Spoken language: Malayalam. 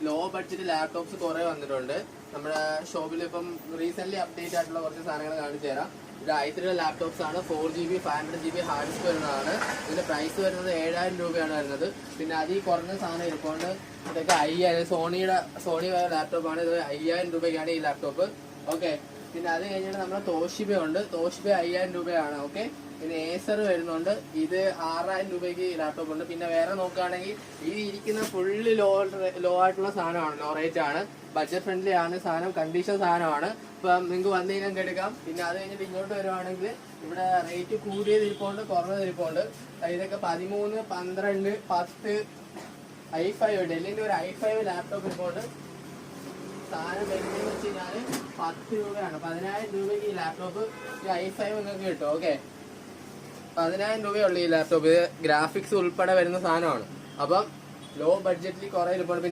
ലോ ബഡ്ജറ്റ് ലാപ്ടോപ്സ് കുറെ വന്നിട്ടുണ്ട് നമ്മുടെ ഷോപ്പിൽ. ഇപ്പം റീസെന്റ് അപ്ഡേറ്റ് ആയിട്ടുള്ള കുറച്ച് സാധനങ്ങൾ കാണിച്ചു തരാം. ഇത് i3 ലാപ്ടോപ്സ് ആണ്. 4GB 500GB ഹാർഡ് ഡിസ്ക് വരുന്നതാണ്. ഇതിന്റെ പ്രൈസ് വരുന്നത് 7000 രൂപയാണ് വരുന്നത്. പിന്നെ അതിൽ കുറഞ്ഞ സാധനം ഇരിപ്പുണ്ട്. ഇതൊക്കെ 5000, സോണി ലാപ്ടോപ്പ് ആണ്. ഇത് 5000 രൂപയ്ക്കാണ് ഈ ലാപ്ടോപ്പ്. ഓക്കെ. പിന്നെ അത് കഴിഞ്ഞിട്ട് നമ്മുടെ തോഷിബ ഉണ്ട്. തോഷിബ 5000 രൂപയാണ്. ഓക്കെ. പിന്നെ ഏസർ വരുന്നുണ്ട്. ഇത് 6000 രൂപയ്ക്ക് ലാപ്ടോപ്പ് ഉണ്ട്. പിന്നെ വേറെ നോക്കുകയാണെങ്കിൽ ഈ ഇരിക്കുന്ന ഫുള്ള് ലോ ആയിട്ടുള്ള സാധനമാണ്, ലോ റേറ്റ് ആണ്, ബഡ്ജറ്റ് ഫ്രണ്ട്ലി ആണ് സാധനം, കണ്ടീഷൻ സാധനമാണ്. ഇപ്പം നിങ്ങൾക്ക് വന്നു കഴിഞ്ഞാൽ എടുക്കാം. പിന്നെ അത് കഴിഞ്ഞിട്ട് ഇങ്ങോട്ട് വരുവാണെങ്കിൽ ഇവിടെ റേറ്റ് കൂടിയത് ഇരിപ്പുണ്ട്, കുറഞ്ഞത് ഇരിപ്പുണ്ട്. ഇതൊക്കെ 13, 12, 10 i5 ഡെല്ലിന്റെ ഒരു i5 ലാപ്ടോപ്പ് ഇരിപ്പുണ്ട്. സാധനം വരുന്നതെന്ന് വെച്ച് കഴിഞ്ഞാൽ 10 രൂപയാണ്. 10000 രൂപയ്ക്ക് ഈ ലാപ്ടോപ്പ് ഈ i5 നിങ്ങൾക്ക് കിട്ടും. ഓക്കെ. 10000 രൂപയുള്ള ഈ ലാപ്ടോപ്പ്. ഇത് ഗ്രാഫിക്സ് ഉൾപ്പെടെ വരുന്ന സാധനമാണ്. അപ്പം ലോ ബഡ്ജറ്റിൽ കുറെ ഇരിപ്പുണ്ട്.